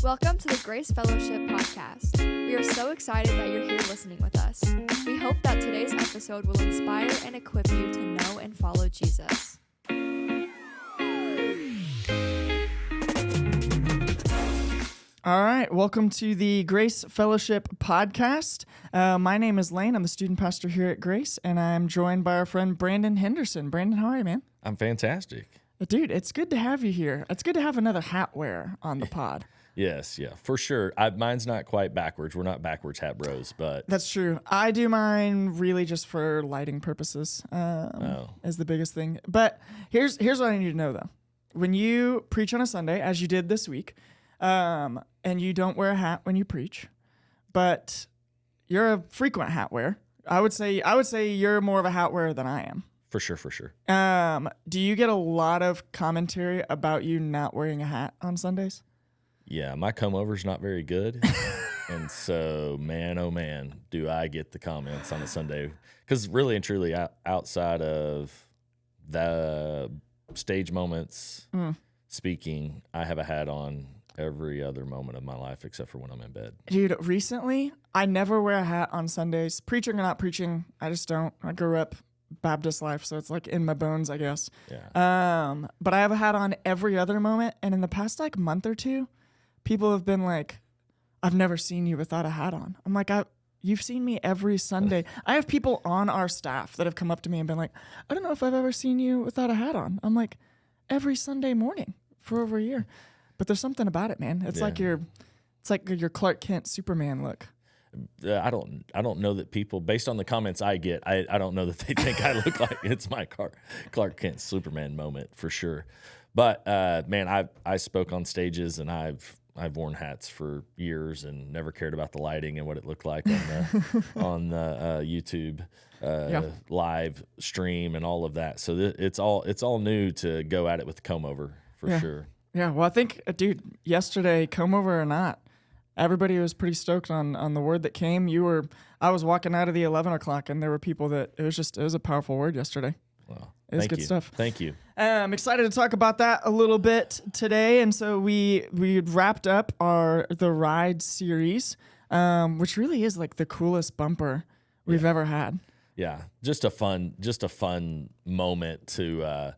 Welcome to the Grace Fellowship podcast. We are so excited that you're here listening with us. We hope that today's episode will inspire and equip you to know and follow Jesus. All right, welcome to the Grace Fellowship podcast. My name is Laine. I'm the student pastor here at Grace, and I'm joined by our friend Brandon Henderson. Brandon, how are you, man? I'm fantastic. Dude, it's good to have you here. It's good to have another hat wearer on the pod. Yes, yeah, for sure. Mine's not quite backwards. We're not backwards hat bros, but... That's true. I do mine really just for lighting purposes is the biggest thing. But here's what I need to know, though. When you preach on a Sunday, as you did this week, and you don't wear a hat when you preach, but you're a frequent hat wearer. I would say you're more of a hat wearer than I am. For sure. Do you get a lot of commentary about you not wearing a hat on Sundays? Yeah, my come-over's not very good. And so, man, oh man, do I get the comments on a Sunday. Because really and truly, outside of the stage moments, speaking, I have a hat on every other moment of my life except for when I'm in bed. Dude, recently, I never wear a hat on Sundays. Preaching or not preaching, I just don't. I grew up Baptist life, so it's like in my bones, I guess. Yeah. But I have a hat on every other moment, and in the past like month or two, people have been like, I've never seen you without a hat on. I'm like, you've seen me every Sunday. I have people on our staff that have come up to me and been like, I don't know if I've ever seen you without a hat on. I'm like, every Sunday morning for over a year. But there's something about it, man. It's like your Clark Kent Superman look. I don't know that people, based on the comments I get, I don't know that they think I look like it's my Clark Kent Superman moment for sure. But man, I spoke on stages and I've worn hats for years and never cared about the lighting and what it looked like on the YouTube live stream and all of that. So it's all new to go at it with the comb over for sure. Yeah, well, I think, dude, yesterday, comb over or not, everybody was pretty stoked on the word that came. I was walking out of the 11 o'clock, and there were people that it was a powerful word yesterday. Well, it was good stuff. Thank you. I'm excited to talk about that a little bit today, and so we wrapped up the Ride series, which really is like the coolest bumper we've ever had. Yeah, just a fun moment to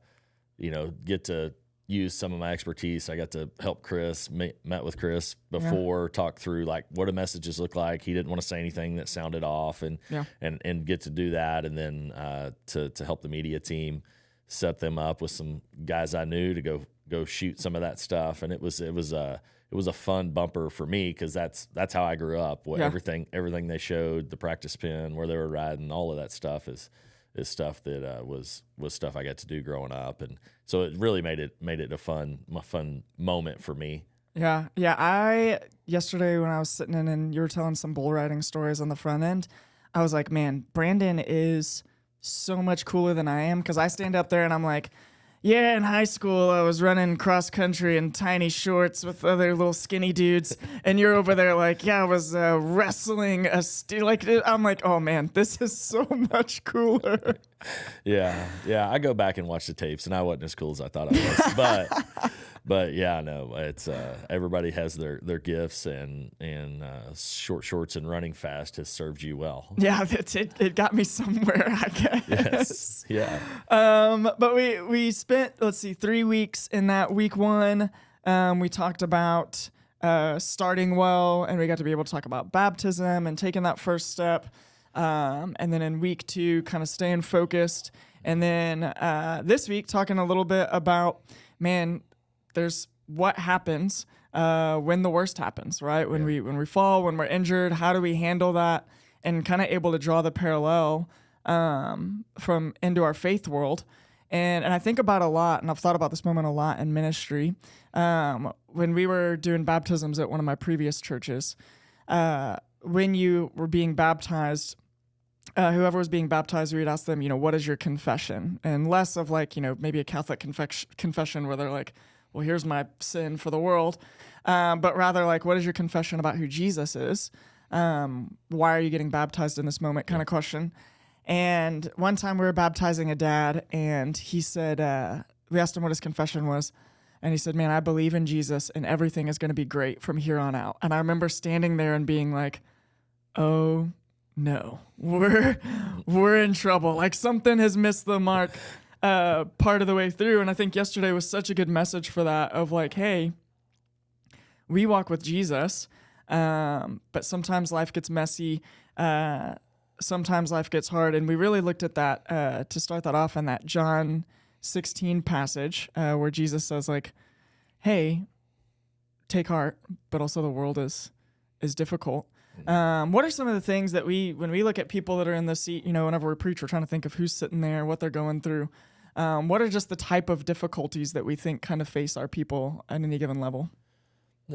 get to use some of my expertise. I got to help Chris, met with Chris before, talk through like what do messages look like. He didn't want to say anything that sounded off and get to do that. And then to help the media team set them up with some guys I knew to go shoot some of that stuff. And it was a fun bumper for me because that's how I grew up. Everything they showed, the practice pin, where they were riding, all of that stuff is stuff that was stuff I got to do growing up, and so it really made it a fun moment for me. Yeah. I yesterday when I was sitting in and you were telling some bull riding stories on the front end, I was like, man, Brandon is so much cooler than I am, because I stand up there and I'm like, yeah, in high school, I was running cross country in tiny shorts with other little skinny dudes. And you're over there like, yeah, I was wrestling I'm like, oh man, this is so much cooler. Yeah. I go back and watch the tapes, and I wasn't as cool as I thought I was. But yeah, no, it's everybody has their gifts, and short shorts and running fast has served you well. Yeah, it got me somewhere, I guess. Yes. Yeah. But we spent 3 weeks in that week one. We talked about starting well, and we got to be able to talk about baptism and taking that first step. And then in week 2, kind of staying focused. And then this week, talking a little bit about, man, there's what happens when the worst happens, right? When we fall, when we're injured, how do we handle that? And kind of able to draw the parallel from into our faith world. And I think about a lot, and I've thought about this moment a lot in ministry. When we were doing baptisms at one of my previous churches, when you were being baptized, whoever was being baptized, we would ask them, what is your confession? And less of like, maybe a Catholic confession where they're like, well, here's my sin for the world. But rather like, what is your confession about who Jesus is? Why are you getting baptized in this moment kind of question? And one time we were baptizing a dad, and he said, we asked him what his confession was. And he said, man, I believe in Jesus and everything is going to be great from here on out. And I remember standing there and being like, oh no, we're in trouble. Like something has missed the mark part of the way through. And I think yesterday was such a good message for that of like, hey, we walk with Jesus, but sometimes life gets messy. Sometimes life gets hard. And we really looked at that to start that off in that John 16 passage where Jesus says like, hey, take heart, but also the world is difficult. What are some of the things that when we look at people that are in the seat, whenever we preach, we're trying to think of who's sitting there, what they're going through. What are just the type of difficulties that we think kind of face our people at any given level?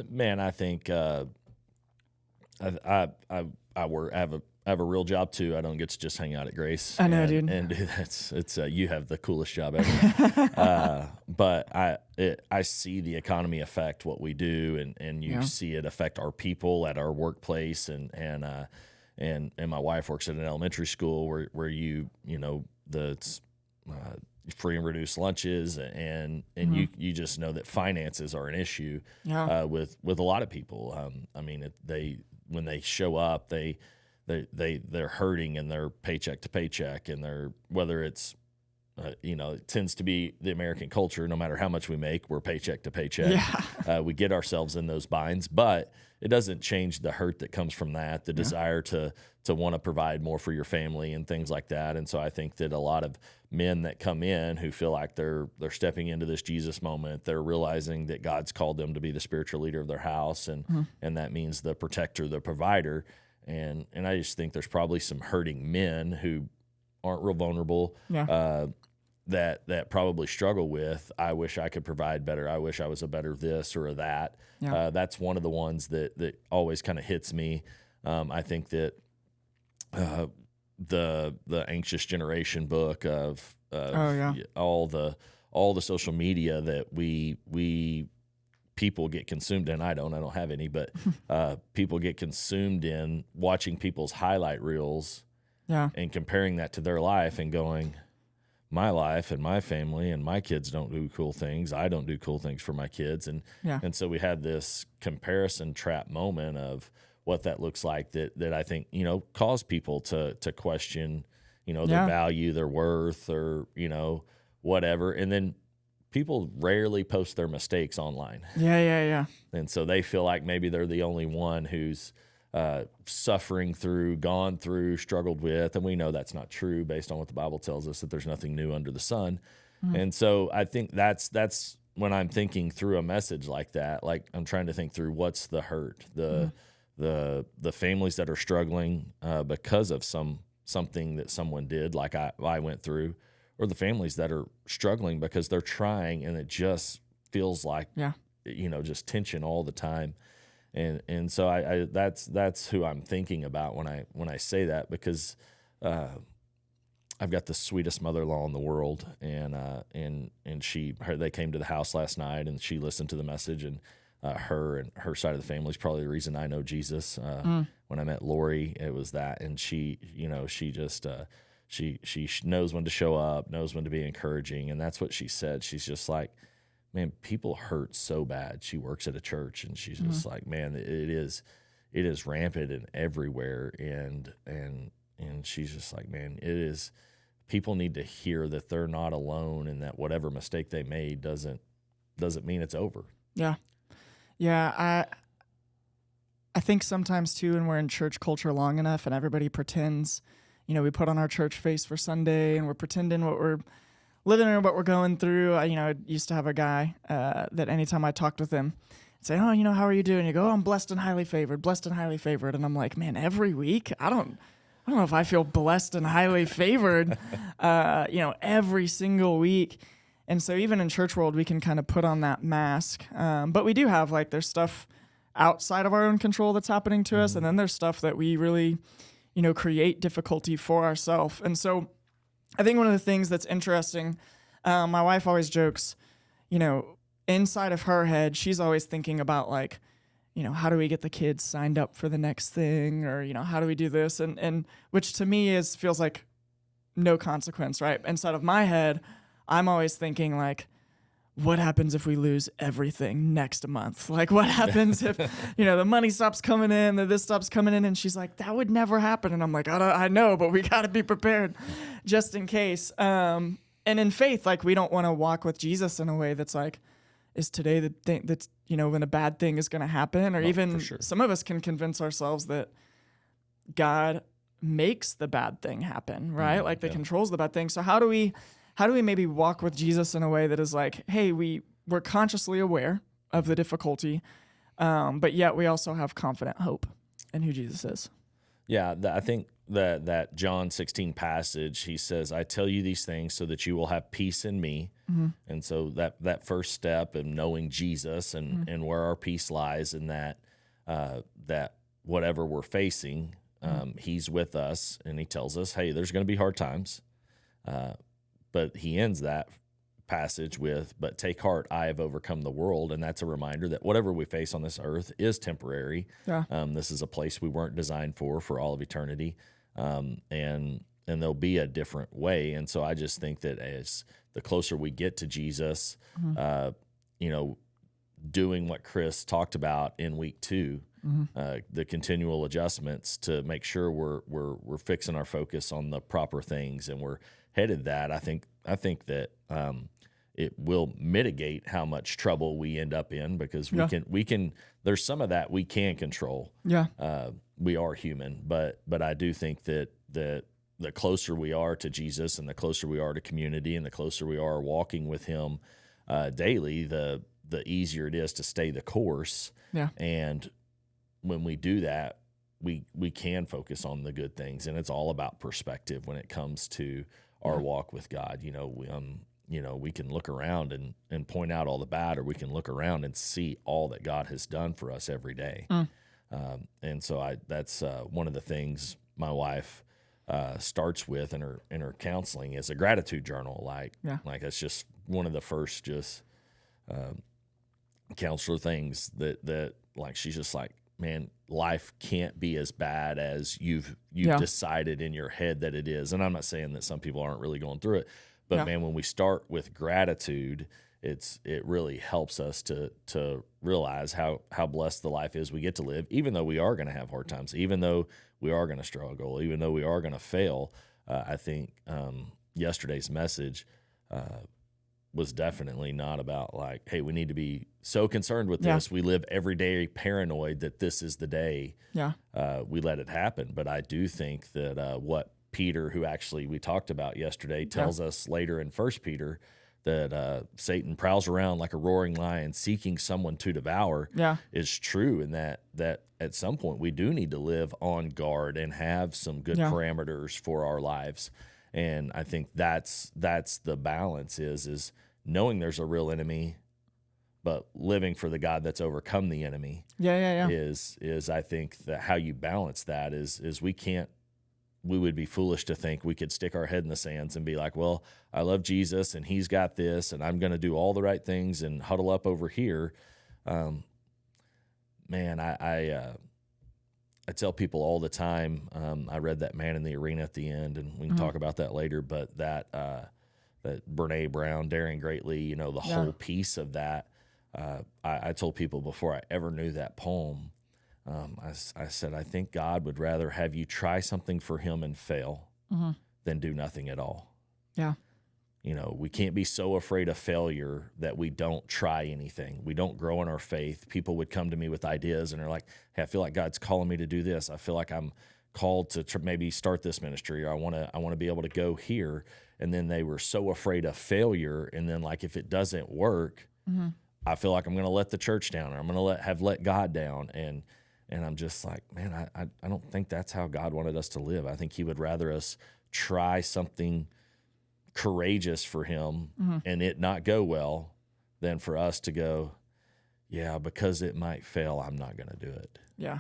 Man, I think I have a real job too. I don't get to just hang out at Grace. I know, dude. And it's you have the coolest job ever. But I see the economy affect what we do, and you see it affect our people at our workplace, and my wife works at an elementary school where the free and reduced lunches, and you just know that finances are an issue with a lot of people. I mean, when they show up, they're hurting and they're paycheck to paycheck, and they're whether it's it tends to be the American culture. No matter how much we make, we're paycheck to paycheck. Yeah. We get ourselves in those binds, but it doesn't change the hurt that comes from that, the desire to want to provide more for your family and things like that. And so I think that a lot of men that come in who feel like they're stepping into this Jesus moment, they're realizing that God's called them to be the spiritual leader of their house, and that means the protector, the provider. And I just think there's probably some hurting men who aren't real vulnerable, that probably struggle with, I wish I could provide better. I wish I was a better this or a that. Yeah. That's one of the ones that always kind of hits me. I think that the Anxious Generation book of all the social media that we people get consumed in. I don't have any, but people get consumed in watching people's highlight reels and comparing that to their life and going, my life and my family and my kids don't do cool things. I don't do cool things for my kids. And so we had this comparison trap moment of what that looks like that I think, cause people to question, their value, their worth, or, whatever. And then people rarely post their mistakes online. Yeah. And so they feel like maybe they're the only one who's suffering through, gone through, struggled with. And we know that's not true based on what the Bible tells us, that there's nothing new under the sun. And so I think that's when I'm thinking through a message like that, like I'm trying to think through what's the hurt, the families that are struggling because of something that someone did, like I went through, or the families that are struggling because they're trying and it just feels like, just tension all the time. And so I that's who I'm thinking about when I say that, because I've got the sweetest mother-in-law in the world, and they came to the house last night and she listened to the message, and her side of the family is probably the reason I know Jesus. When I met Lori, it was that, and she just she knows when to show up, knows when to be encouraging, and that's what she said. She's just like, man, people hurt so bad. She works at a church, and she's just like, man, it is rampant and everywhere, and she's just like, man, it is. People need to hear that they're not alone, and that whatever mistake they made doesn't mean it's over. Yeah. I think sometimes too, when we're in church culture long enough, and everybody pretends, we put on our church face for Sunday, and we're pretending what we're living or what we're going through. I used to have a guy that anytime I talked with him, I'd say, oh, how are you doing? You go, oh, I'm blessed and highly favored. And I'm like, man, every week, I don't know if I feel blessed and highly favored, every single week. And so even in church world, we can kind of put on that mask. But we do have, there's stuff outside of our own control that's happening to us. And then there's stuff that we really, create difficulty for ourselves. And so I think one of the things that's interesting, my wife always jokes, inside of her head, she's always thinking about how do we get the kids signed up for the next thing, or, how do we do this? And which to me feels like no consequence, right? Inside of my head, I'm always thinking what happens if we lose everything next month? Like, what happens if, the money stops coming in, that this stops coming in? And she's like, that would never happen. And I'm like, I know, but we got to be prepared just in case. And in faith, like, we don't want to walk with Jesus in a way that's like, is today the thing that's, when a bad thing is going to happen? Or even some of us can convince ourselves that God makes the bad thing happen, right? Like, that controls the bad thing. So how do we maybe walk with Jesus in a way that is like, hey, we're consciously aware of the difficulty, but yet we also have confident hope in who Jesus is? Yeah, I think that John 16 passage, he says, I tell you these things so that you will have peace in me. Mm-hmm. And so that first step in knowing Jesus and where our peace lies in that whatever we're facing, he's with us, and he tells us, hey, there's going to be hard times. But he ends that passage with, but take heart, I have overcome the world. And that's a reminder that whatever we face on this earth is temporary. Yeah. This is a place we weren't designed for all of eternity. And there'll be a different way. And so I just think that as the closer we get to Jesus, doing what Chris talked about in week 2, the continual adjustments to make sure we're fixing our focus on the proper things and we're headed that. I think that it will mitigate how much trouble we end up in, because we can there's some of that we can control. Yeah. We are human, but I do think that the closer we are to Jesus and the closer we are to community and the closer we are walking with him daily, the easier it is to stay the course. Yeah. And when we do that, we can focus on the good things, and it's all about perspective when it comes to our walk with God. We can look around and point out all the bad, or we can look around and see all that God has done for us every day. And so that's one of the things my wife starts with in her counseling is a gratitude journal. Like that's just one of the first counselor things that like, she's just like, man, life can't be as bad as you've decided in your head that it is. And I'm not saying that some people aren't really going through it, but man, when we start with gratitude, it really helps us to realize how blessed the life is we get to live, even though we are going to have hard times, even though we are going to struggle, even though we are going to fail. I think yesterday's message was definitely not about like, hey, we need to be so concerned with this. We live every day paranoid that this is the day we let it happen. But I do think that what Peter, who actually we talked about yesterday, tells us later in 1 Peter that Satan prowls around like a roaring lion seeking someone to devour is true, and that at some point we do need to live on guard and have some good parameters for our lives. And I think that's the balance is knowing there's a real enemy, but living for the God that's overcome the enemy. Is I think that how you balance that is we would be foolish to think we could stick our head in the sands and be like, well, I love Jesus and he's got this and I'm going to do all the right things and huddle up over here. Man, I tell people all the time, I read that Man in the Arena at the end, and we can talk about that later, but that Brene Brown, Daring Greatly, the whole piece of that, I told people before I ever knew that poem, I said, I think God would rather have you try something for him and fail than do nothing at all. Yeah. We can't be so afraid of failure that we don't try anything. We don't grow in our faith. People would come to me with ideas and are like, hey, I feel like God's calling me to do this. I feel like I'm called to maybe start this ministry, or I want to be able to go here. And then they were so afraid of failure. And then like, if it doesn't work, I feel like I'm going to let the church down, or I'm going to let God down. And I'm just like, man, I don't think that's how God wanted us to live. I think he would rather us try something courageous for him and it not go well than for us to go, because it might fail, I'm not going to do it. Yeah.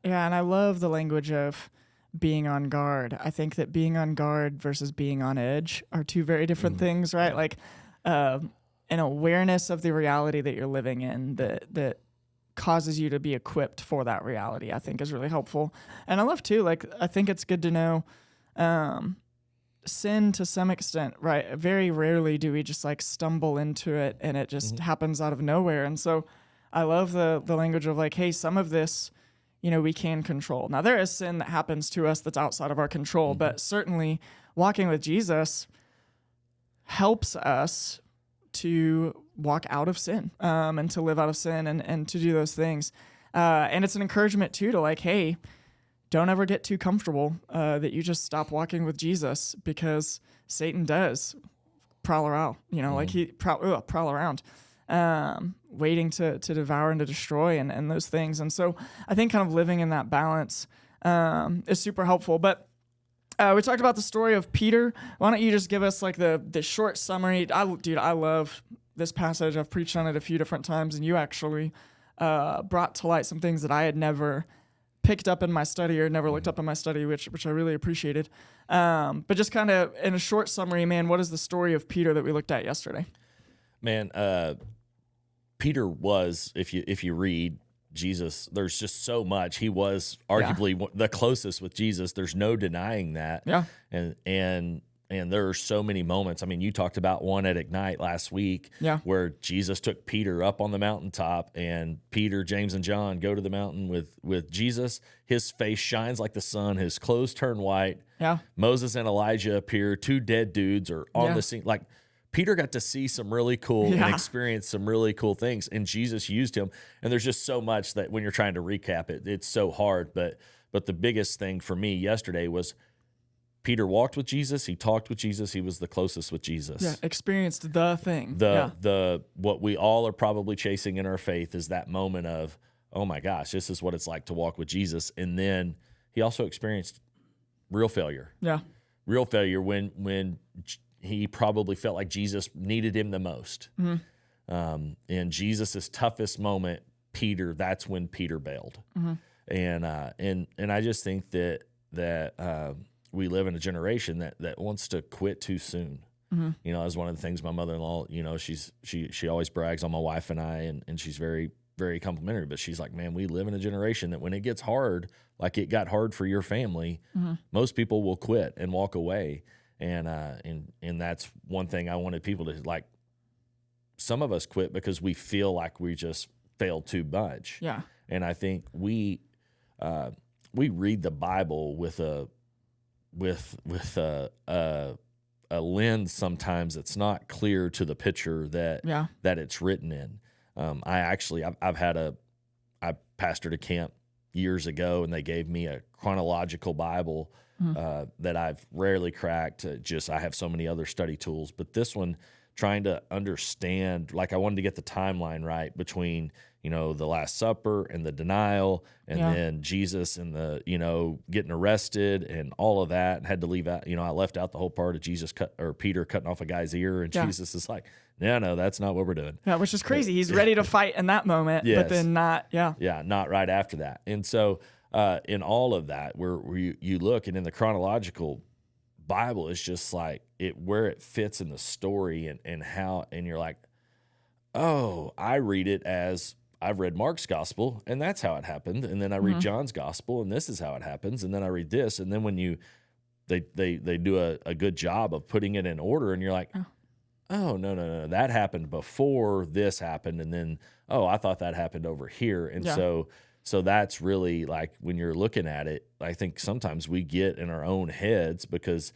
And I love the language of being on guard. I think that being on guard versus being on edge are two very different things, right? Like an awareness of the reality that you're living in that causes you to be equipped for that reality, I think is really helpful. And I love too, like, I think it's good to know, sin to some extent, right? Very rarely do we just like stumble into it and it just happens out of nowhere. And so I love the language of like, hey, some of this, we can control. Now there is sin that happens to us that's outside of our control, but certainly walking with Jesus helps us to walk out of sin, and to live out of sin and to do those things. And it's an encouragement too, to like, hey, don't ever get too comfortable, that you just stop walking with Jesus, because Satan does prowl around, like he prowl around, waiting to devour and to destroy and those things. And so I think kind of living in that balance is super helpful. But we talked about the story of Peter. Why don't you just give us like the short summary? I love this passage. I've preached on it a few different times, and you actually brought to light some things that I had never picked up in my study or never looked up in my study, which I really appreciated. But just kind of in a short summary, man, what is the story of Peter that we looked at yesterday? Man, Peter was, if you read Jesus, there's just so much. He was arguably the closest with Jesus. There's no denying that. Yeah. And there are so many moments. I mean, you talked about one at Ignite last week, where Jesus took Peter up on the mountaintop, and Peter, James, and John go to the mountain with Jesus. His face shines like the sun. His clothes turn white. Yeah. Moses and Elijah appear. 2 dead dudes are on the scene. Like, Peter got to see some really cool and experience some really cool things, and Jesus used him. And there's just so much that when you're trying to recap it, it's so hard. But the biggest thing for me yesterday was Peter walked with Jesus. He talked with Jesus. He was the closest with Jesus. Yeah, experienced the thing. What we all are probably chasing in our faith is that moment of, oh my gosh, this is what it's like to walk with Jesus. And then he also experienced real failure. Yeah. Real failure when he probably felt like Jesus needed him the most. In Jesus' toughest moment, Peter, that's when Peter bailed. And I just think that we live in a generation that wants to quit too soon. As one of the things my mother-in-law, she always brags on my wife and I, and she's very, very complimentary, but she's like, man, we live in a generation that when it gets hard, like it got hard for your family, most people will quit and walk away. And that's one thing I wanted people to like. Some of us quit because we feel like we just failed too much. Yeah. And I think we read the Bible with a lens sometimes that's not clear to the picture that it's written in. I pastored a camp years ago, and they gave me a chronological Bible that I've rarely cracked. I have so many other study tools, but this one, trying to understand, like I wanted to get the timeline right between, the Last Supper and the denial, and then Jesus and the, getting arrested and all of that, and had to leave out, I left out the whole part of Peter cutting off a guy's ear, and Jesus is like, no, that's not what we're doing. Yeah, which is crazy. He's ready to fight in that moment, but then not, not right after that. And so in all of that, where you look, and in the chronological Bible, it's just like where it fits in the story, and you're like, oh, I read it as I've read Mark's gospel, and that's how it happened, and then I read John's gospel, and this is how it happens, and then I read this, and then when they do a good job of putting it in order, and you're like, oh, no, that happened before this happened, and then, oh, I thought that happened over here. And so that's really, like, when you're looking at it, I think sometimes we get in our own heads because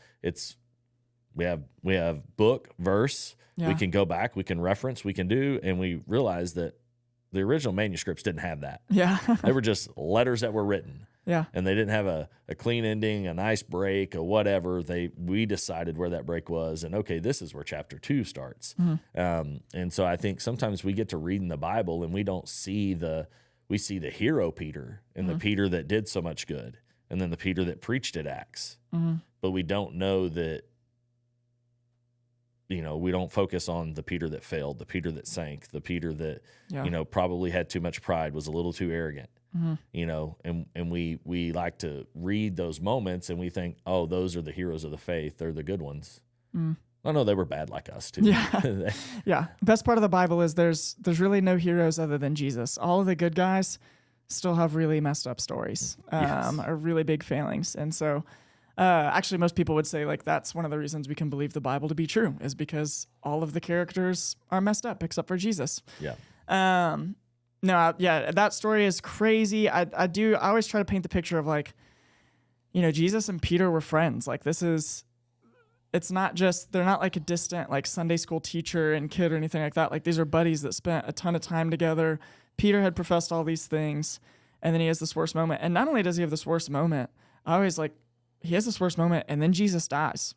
we have book, verse, we can go back, we can reference, we can do, and we realize that the original manuscripts didn't have that. Yeah. They were just letters that were written. Yeah. And they didn't have a clean ending, a nice break, or whatever. We decided where that break was, and okay, this is where chapter 2 starts. And so I think sometimes we get to reading the Bible and we don't see we see the hero Peter, and the Peter that did so much good, and then the Peter that preached at Acts. But we don't know that, we don't focus on the Peter that failed, the Peter that sank, the Peter that, probably had too much pride, was a little too arrogant. And we like to read those moments and we think, oh, those are the heroes of the faith. They're the good ones. Oh, no, they were bad like us too. Yeah. Yeah. Best part of the Bible is there's really no heroes other than Jesus. All of the good guys still have really messed up stories, or really big failings. And so Actually, most people would say like that's one of the reasons we can believe the Bible to be true is because all of the characters are messed up except for Jesus. Yeah. That story is crazy. I always try to paint the picture of like, Jesus and Peter were friends. Like it's not just, they're not like a distant like Sunday school teacher and kid or anything like that. Like these are buddies that spent a ton of time together. Peter had professed all these things, and then he has this worst moment. And not only does he have this worst moment, he has this worst moment, and then Jesus dies.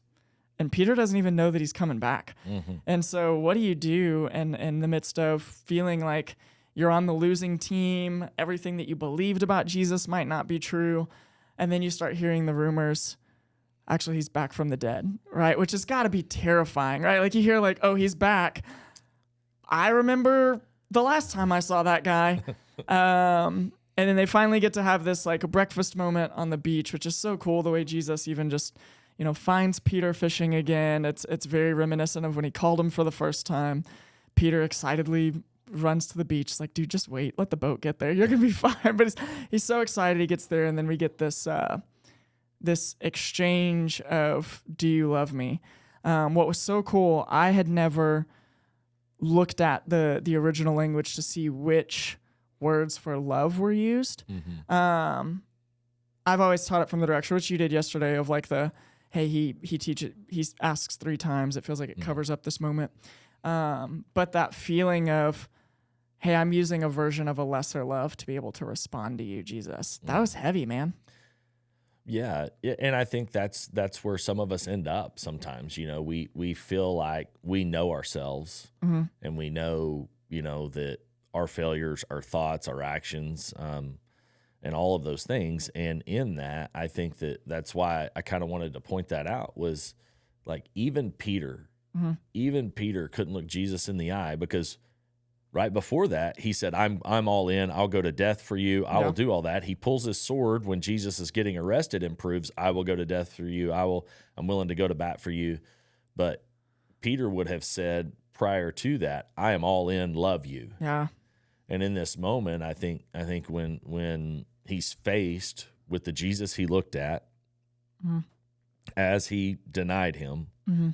And Peter doesn't even know that he's coming back. Mm-hmm. And so what do you do in the midst of feeling like you're on the losing team, everything that you believed about Jesus might not be true, and then you start hearing the rumors, actually he's back from the dead, right? Which has got to be terrifying, right? Like you hear like, oh, he's back. I remember the last time I saw that guy. And then they finally get to have this like a breakfast moment on the beach, which is so cool. The way Jesus even just, finds Peter fishing again. It's very reminiscent of when he called him for the first time. Peter excitedly runs to the beach. It's like, dude, just wait. Let the boat get there. You're going to be fine. But he's so excited he gets there. And then we get this exchange of, do you love me? What was so cool, I had never looked at the original language to see which words for love were used. Mm-hmm. I've always taught it from the direction, which you did yesterday, of like he asks 3 times. It feels like it covers up this moment. But that feeling of, hey, I'm using a version of a lesser love to be able to respond to you, Jesus. That was heavy, man. Yeah, and I think that's where some of us end up sometimes. We feel like we know ourselves, mm-hmm. and we know, that our failures, our thoughts, our actions, and all of those things. And in that, I think that's why I kind of wanted to point that out, was like even Peter couldn't look Jesus in the eye, because right before that, he said, I'm all in. I'll go to death for you. I will do all that. He pulls his sword when Jesus is getting arrested and proves, I will go to death for you. I'm willing to go to bat for you. But Peter would have said prior to that, I am all in, love you. Yeah. And in this moment, I think when he's faced with the Jesus he looked at, mm-hmm. as he denied him, mm-hmm.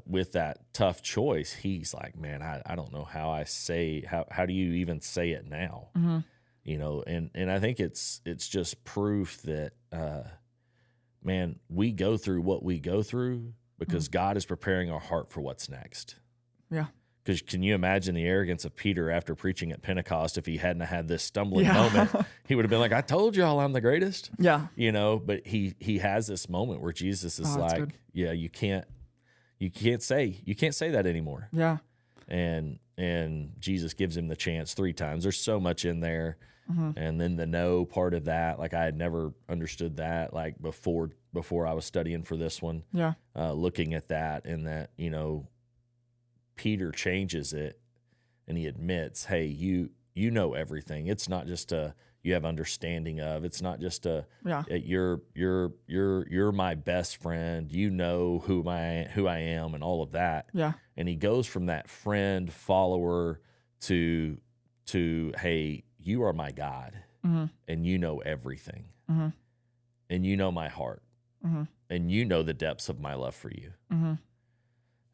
With that tough choice, he's like, man, I don't know how do you even say it now? Mm-hmm. And I think it's just proof that, man, we go through what we go through because mm-hmm. God is preparing our heart for what's next. Yeah. Because can you imagine the arrogance of Peter after preaching at Pentecost? If he hadn't had this stumbling moment, he would have been like, I told y'all I'm the greatest. Yeah. But he has this moment where Jesus is like, good. Yeah, you can't say that anymore. Yeah. And Jesus gives him the chance 3 times. There's so much in there. Mm-hmm. And then the no part of that, like I had never understood that, like before I was studying for this one. Yeah. Looking at that, and that, Peter changes it, and he admits, hey, you know everything. It's not just you have understanding of. It's not just you're my best friend. You know who I am and all of that. Yeah. And he goes from that friend follower to hey, you are my God, mm-hmm. and you know everything, mm-hmm. and you know my heart, mm-hmm. and you know the depths of my love for you. Mm-hmm.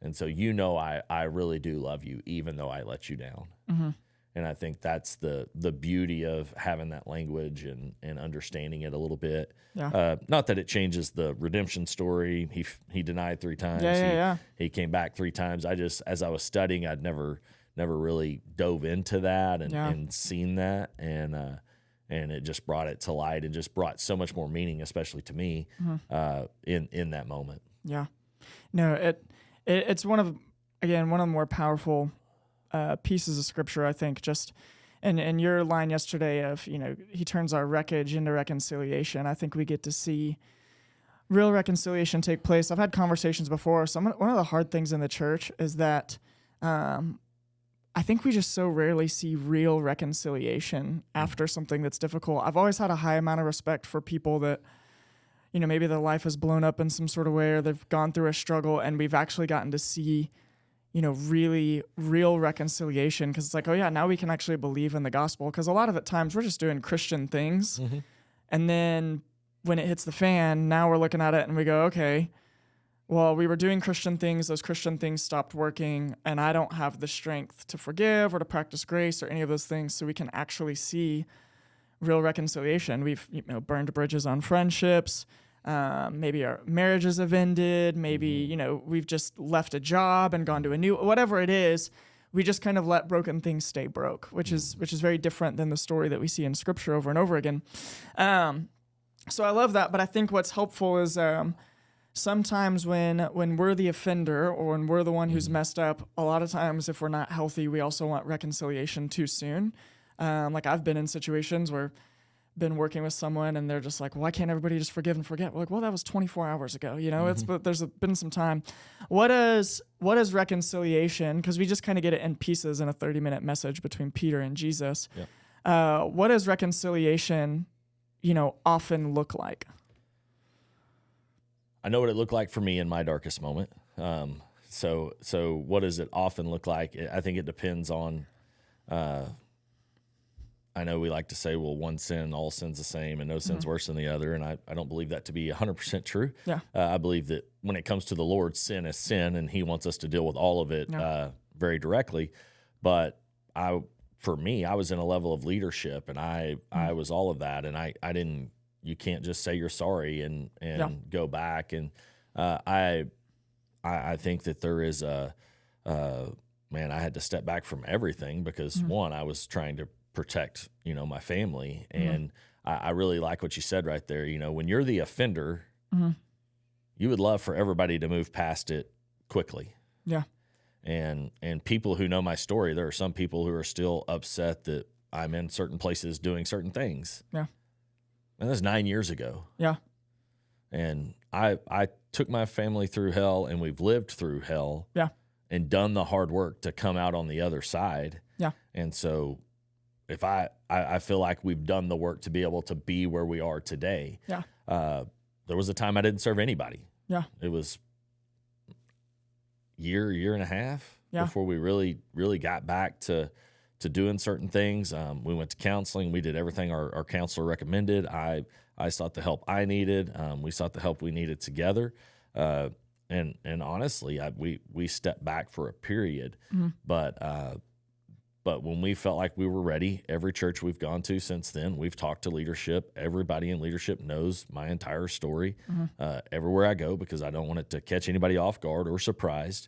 And so I really do love you, even though I let you down. Mm-hmm. And I think that's the beauty of having that language and understanding it a little bit. Yeah. Not that it changes the redemption story. He denied 3 times. He came back 3 times. As I was studying, I'd never really dove into that and seen that. And it just brought it to light and just brought so much more meaning, especially to me, mm-hmm. in that moment. Yeah. No, it's one of the more powerful pieces of scripture, I think. Just and your line yesterday of, he turns our wreckage into reconciliation. I think we get to see real reconciliation take place. I've had conversations before. One of the hard things in the church is that I think we just so rarely see real reconciliation after something that's difficult. I've always had a high amount of respect for people that, maybe their life has blown up in some sort of way, or they've gone through a struggle, and we've actually gotten to see, really real reconciliation. Because it's like, oh yeah, now we can actually believe in the gospel. Because a lot of the times we're just doing Christian things, mm-hmm. and then when it hits the fan, now we're looking at it and we go, okay, well, we were doing Christian things. Those Christian things stopped working, and I don't have the strength to forgive or to practice grace or any of those things, so we can actually see real reconciliation. We've burned bridges on friendships. Maybe our marriages have ended. Maybe we've just left a job and gone to a new, whatever it is. We just kind of let broken things stay broke, which is very different than the story that we see in Scripture over and over again. So I love that, but I think what's helpful is sometimes when we're the offender or when we're the one who's messed up, a lot of times if we're not healthy, we also want reconciliation too soon. Like I've been in situations where been working with someone and they're just like, why can't everybody just forgive and forget? We're like, well, that was 24 hours ago. But there's been some time. What is reconciliation? Because we just kind of get it in pieces in a 30-minute message between Peter and Jesus. Yeah. What does reconciliation, often look like? I know what it looked like for me in my darkest moment. So what does it often look like? I think it depends on, I know we like to say, well, one sin, all sin's the same, and no sin's worse than the other. And I don't believe that to be 100% true. Yeah. I believe that when it comes to the Lord, sin is sin, and he wants us to deal with all of it very directly. But for me, I was in a level of leadership, and I was all of that. And I didn't, you can't just say you're sorry and go back. And I think that there is I had to step back from everything because one, I was trying to protect, my family. And I really like what you said right there. When you're the offender, you would love for everybody to move past it quickly. Yeah. And people who know my story, there are some people who are still upset that I'm in certain places doing certain things. Yeah. And that's 9 years ago. Yeah. And I took my family through hell, and we've lived through hell. Yeah. And done the hard work to come out on the other side. Yeah. And so if I feel like we've done the work to be able to be where we are today. Yeah. There was a time I didn't serve anybody. Yeah. It was year and a half before we really, really got back to doing certain things. We went to counseling. We did everything our counselor recommended. I sought the help I needed. We sought the help we needed together. And honestly, we stepped back for a period, but when we felt like we were ready, every church we've gone to since then, we've talked to leadership. Everybody in leadership knows my entire story everywhere I go, because I don't want it to catch anybody off guard or surprised.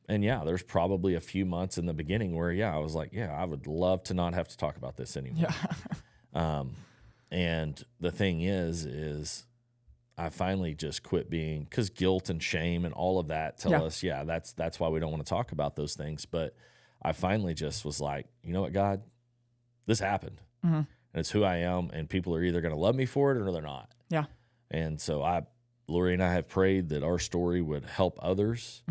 And there's probably a few months in the beginning where, I was like, I would love to not have to talk about this anymore. Yeah. And the thing is I finally just quit being, because guilt and shame and all of that tell us, that's why we don't want to talk about those things. But I finally just was like, you know what, God, this happened. And it's who I am, and people are either going to love me for it or they're not. Yeah. And so Lori and I have prayed that our story would help others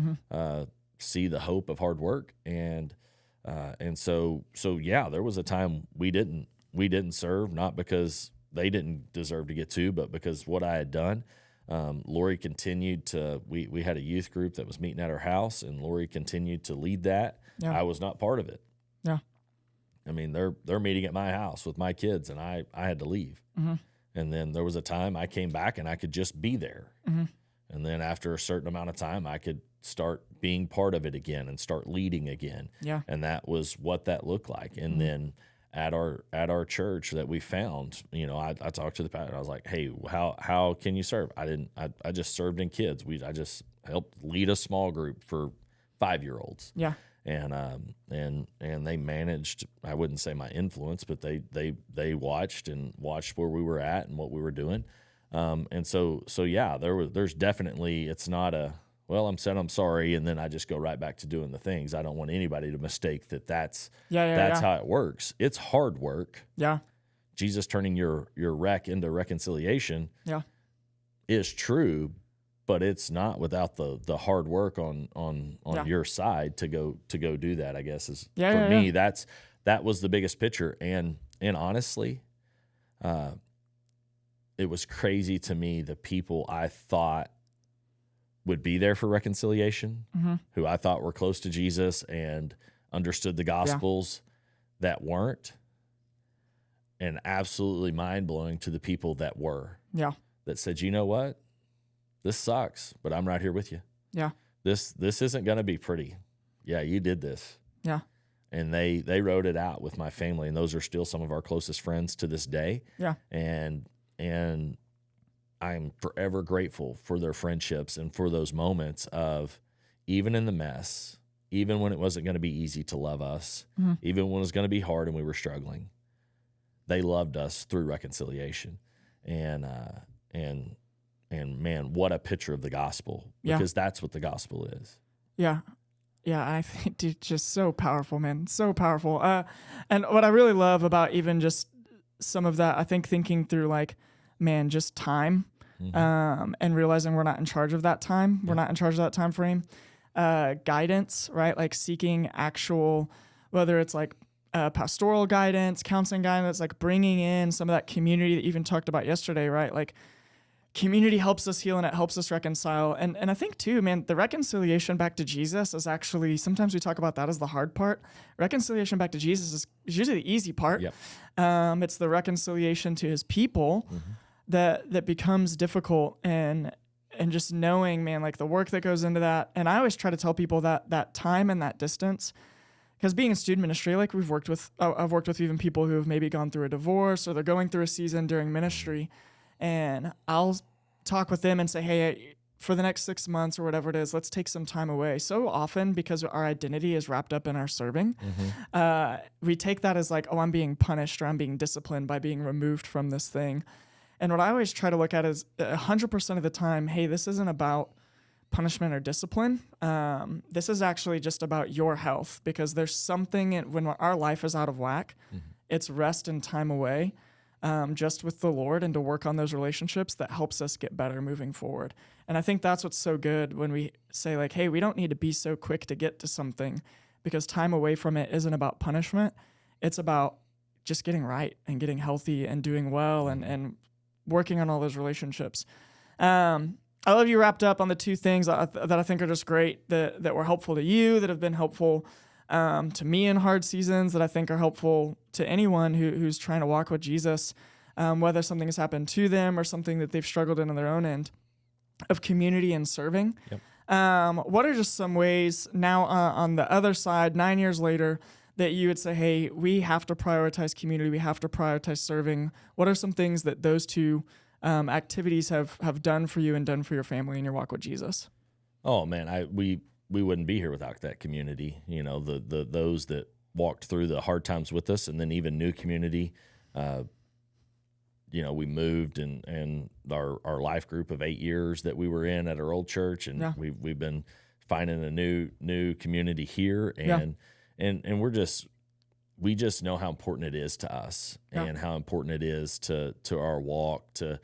see the hope of hard work. And so there was a time we didn't serve, not because they didn't deserve to get to, but because what I had done. Lori continued to, we had a youth group that was meeting at our house, and Lori continued to lead that. Yeah. I was not part of it. Yeah. I mean, they're meeting at my house with my kids, and I had to leave. And then there was a time I came back and I could just be there. And then after a certain amount of time, I could start being part of it again and start leading again. Yeah. And that was what that looked like. And then at our church that we found, I talked to the pastor. I was like, hey, how can you serve? I just served in kids. I just helped lead a small group for 5-year-olds. Yeah. And they managed, I wouldn't say my influence, but they watched where we were at and what we were doing. And so there's definitely, it's not I'm sorry, and then I just go right back to doing the things. I don't want anybody to mistake that's how it works. It's hard work. Yeah. Jesus turning your wreck into reconciliation is true, but it's not without the hard work on your side to go do that, I guess is for me. That was the biggest picture. And honestly, it was crazy to me, the people I thought would be there for reconciliation, who I thought were close to Jesus and understood the Gospels that weren't. absolutely mind-blowing to the people that were. Yeah. That said, you know what? This sucks, but I'm right here with you. Yeah. This isn't going to be pretty. Yeah, you did this. Yeah. And they wrote it out with my family, and those are still some of our closest friends to this day. Yeah. And I'm forever grateful for their friendships and for those moments of, even in the mess, even when it wasn't going to be easy to love us, even when it was going to be hard and we were struggling, they loved us through reconciliation. And man, what a picture of the gospel, because that's what the gospel is. Yeah. Yeah, I think, dude, just so powerful, man. So powerful. And what I really love about even just some of that, I think thinking through like, man, just time, and realizing we're not in charge of that time. We're not in charge of that time frame. Guidance, right? Like seeking actual, whether it's like pastoral guidance, counseling guidance, like bringing in some of that community that you even talked about yesterday, right? Like community helps us heal and it helps us reconcile. And I think too, man, the reconciliation back to Jesus is actually, sometimes we talk about that as the hard part. Reconciliation back to Jesus is usually the easy part. Yep. It's the reconciliation to his people that becomes difficult, and just knowing, man, like the work that goes into that. And I always try to tell people that time and that distance, because being in student ministry, like I've worked with even people who have maybe gone through a divorce or they're going through a season during ministry. And I'll talk with them and say, hey, for the next 6 months or whatever it is, let's take some time away. So often, because our identity is wrapped up in our serving, we take that as like, oh, I'm being punished or I'm being disciplined by being removed from this thing. And what I always try to look at is 100% of the time, hey, this isn't about punishment or discipline. This is actually just about your health, because there's something when our life is out of whack, it's rest and time away. Just with the Lord, and to work on those relationships that helps us get better moving forward. And I think that's what's so good when we say like, hey, we don't need to be so quick to get to something, because time away from it isn't about punishment. It's about just getting right and getting healthy and doing well and working on all those relationships. I love you wrapped up on the two things that I think are just great, that were helpful to you, that have been helpful to me in hard seasons, that I think are helpful to anyone who's trying to walk with Jesus, whether something has happened to them or something that they've struggled in on their own end, of community and serving. Yep. What are just some ways now on the other side, 9 years later, that you would say, hey, we have to prioritize community, we have to prioritize serving? What are some things that those two activities have done for you and done for your family in your walk with Jesus? Oh, man, we wouldn't be here without that community. You know, the those that walked through the hard times with us, and then even new community. You know, we moved, and our life group of 8 years that we were in at our old church, and we've been finding a new community here, and we just know how important it is to us, and how important it is to our walk to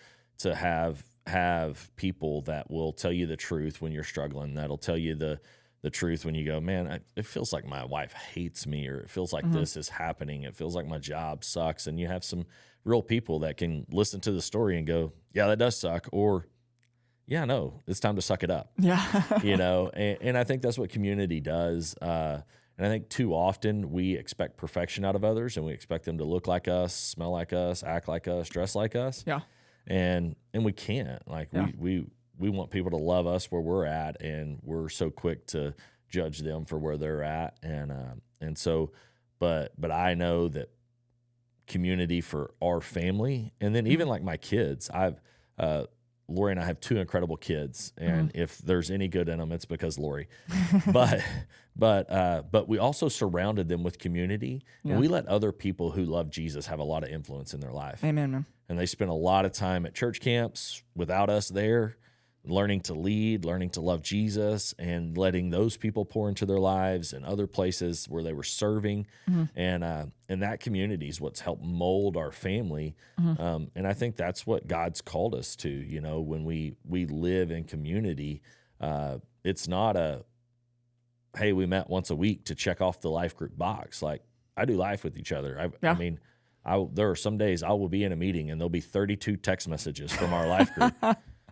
have people that will tell you the truth when you're struggling, that'll tell you the truth when you go, man, it feels like my wife hates me, or it feels like this is happening, it feels like my job sucks. And you have some real people that can listen to the story and go, yeah, that does suck, or yeah, no, it's time to suck it up. Yeah. You know, and I think that's what community does. And I think too often we expect perfection out of others, and we expect them to look like us, smell like us, act like us, dress like us. Yeah. And we can't. Like we want people to love us where we're at, and we're so quick to judge them for where they're at. And so, but I know that community for our family, and then even like my kids, Lori and I have two incredible kids, and if there's any good in them, it's because Lori. But we also surrounded them with community, and we let other people who love Jesus have a lot of influence in their life. Amen, man. And they spent a lot of time at church camps without us there, learning to lead, learning to love Jesus, and letting those people pour into their lives, and other places where they were serving. And that community is what's helped mold our family. And I think that's what God's called us to. You know, when we live in community, it's not hey, we met once a week to check off the life group box. Like, I do life with each other. I mean, there are some days I will be in a meeting and there'll be 32 text messages from our life group.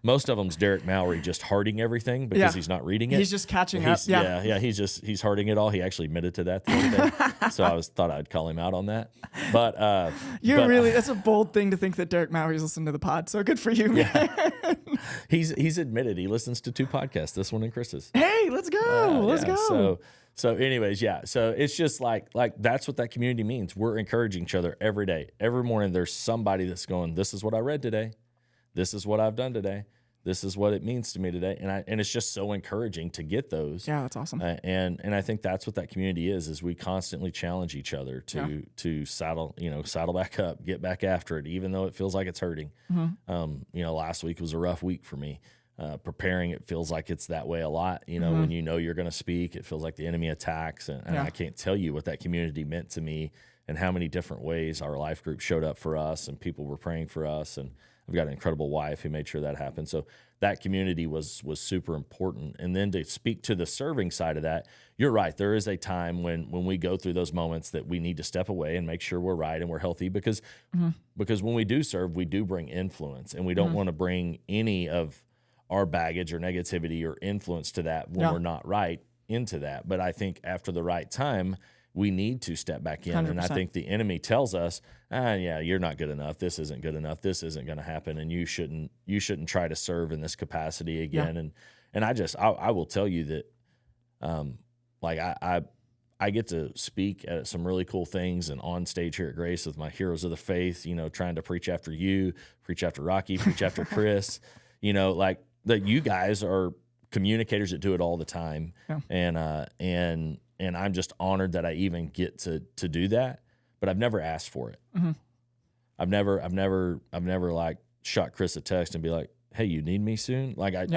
Most of them's Derek Mallory just hearting everything because he's not reading it. He's just catching up. Yeah. He's hearting it all. He actually admitted to that the other day. So thought I'd call him out on that. But that's a bold thing to think that Derek Mallory's listening to the pod. So good for you, man. Yeah. He's admitted he listens to 2 podcasts, this one and Chris's. Hey, let's go. Let's go. So anyways, so it's just like that's what that community means. We're encouraging each other every day. Every morning there's somebody that's going, this is what I read today. This is what I've done today. This is what it means to me today. And it's just so encouraging to get those. Yeah, that's awesome. And I think that's what that community is we constantly challenge each other to saddle back up, get back after it, even though it feels like it's hurting. Mm-hmm. Last week was a rough week for me. Preparing, it feels like it's that way a lot. Mm-hmm. When you're going to speak, it feels like the enemy attacks. And I can't tell you what that community meant to me and how many different ways our life group showed up for us and people were praying for us. And I've got an incredible wife who made sure that happened. So that community was super important. And then to speak to the serving side of that, you're right. There is a time when we go through those moments that we need to step away and make sure we're right and we're healthy because when we do serve, we do bring influence, and we don't want to bring any of our baggage or negativity or influence to that when we're not right into that. But I think after the right time, we need to step back in. 100%. And I think the enemy tells us, you're not good enough. This isn't good enough. This isn't going to happen. And you shouldn't try to serve in this capacity again. Yeah. And I will tell you that, I get to speak at some really cool things and on stage here at Grace with my heroes of the faith, trying to preach after you, preach after Rocky, preach after Chris, that you guys are communicators that do it all the time. Yeah. And I'm just honored that I even get to do that, but I've never asked for it. Mm-hmm. I've never like shot Chris a text and be like, hey, you need me soon? Like I've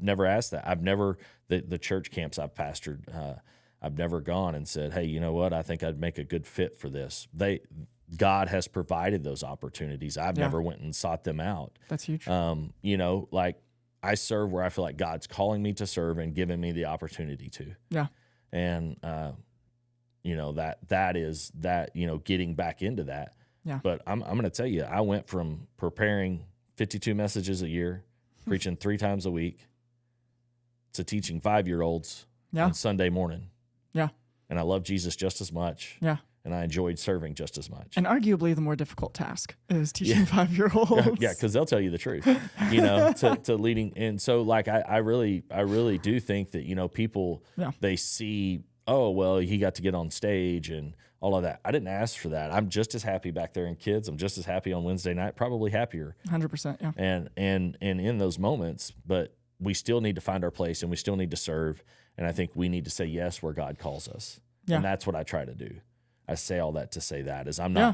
never asked that. I've never, the church camps I've pastored, I've never gone and said, hey, you know what? I think I'd make a good fit for this. God has provided those opportunities. I've never went and sought them out. That's huge. I serve where I feel like God's calling me to serve and giving me the opportunity to. Yeah. And, that is that, getting back into that. Yeah. But I'm going to tell you, I went from preparing 52 messages a year, preaching 3 times a week, to teaching 5-year-olds on Sunday morning. Yeah. And I love Jesus just as much. Yeah. And I enjoyed serving just as much. And arguably the more difficult task is teaching 5-year-olds. Yeah, because they'll tell you the truth, to leading. And so I really do think that, people, they see, oh, well, he got to get on stage and all of that. I didn't ask for that. I'm just as happy back there in kids. I'm just as happy on Wednesday night, probably happier. 100%, yeah. And in those moments, but we still need to find our place and we still need to serve. And I think we need to say yes where God calls us. Yeah. And that's what I try to do. I say all that to say that is I'm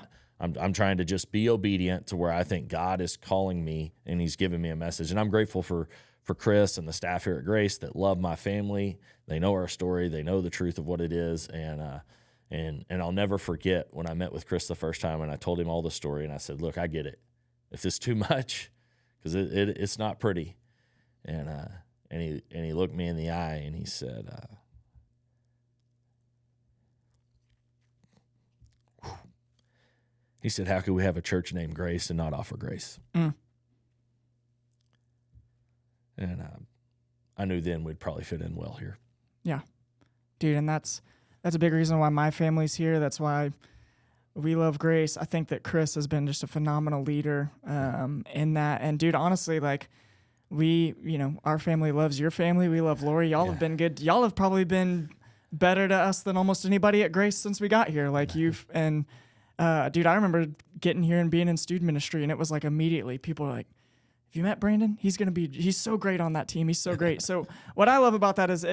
trying to just be obedient to where I think God is calling me and he's giving me a message. And I'm grateful for Chris and the staff here at Grace that love my family. They know our story. They know the truth of what it is. And I'll never forget when I met with Chris the first time and I told him all the story and I said, look, I get it. If it's too much, because it's not pretty. And he looked me in the eye and he said, he said, how could we have a church named Grace and not offer grace? Mm. And I knew then we'd probably fit in well here. Yeah. Dude, and that's a big reason why my family's here. That's why we love Grace. I think that Chris has been just a phenomenal leader in that. And, dude, honestly, our family loves your family. We love Lori. Y'all have been good. Y'all have probably been better to us than almost anybody at Grace since we got here. Dude, I remember getting here and being in student ministry, and it was like immediately people were like, have you met Brandon? He's so great on that team. He's so great. So what I love about that is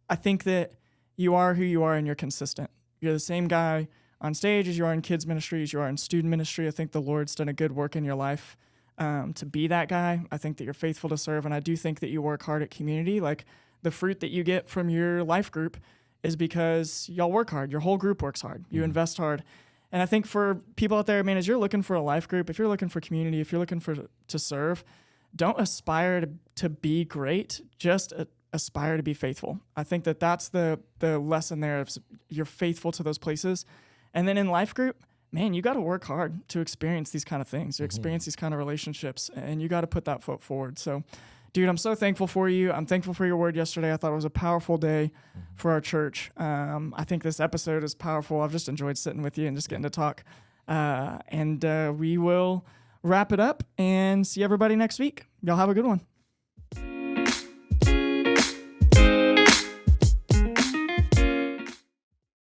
I think that you are who you are and you're consistent. You're the same guy on stage as you are in kids ministry, as you are in student ministry. I think the Lord's done a good work in your life to be that guy. I think that you're faithful to serve, and I do think that you work hard at community. Like the fruit that you get from your life group is because y'all work hard. Your whole group works hard. You invest hard. And I think for people out there, man, as you're looking for a life group, if you're looking for community, if you're looking to serve, don't aspire to be great. Just aspire to be faithful. I think that that's the lesson there. Of you're faithful to those places. And then in life group, man, you got to work hard to experience these kind of things, to experience these kind of relationships, and you got to put that foot forward. So, dude, I'm so thankful for you. I'm thankful for your word yesterday. I thought it was a powerful day for our church. I think this episode is powerful. I've just enjoyed sitting with you and just getting to talk. And we will wrap it up and see everybody next week. Y'all have a good one.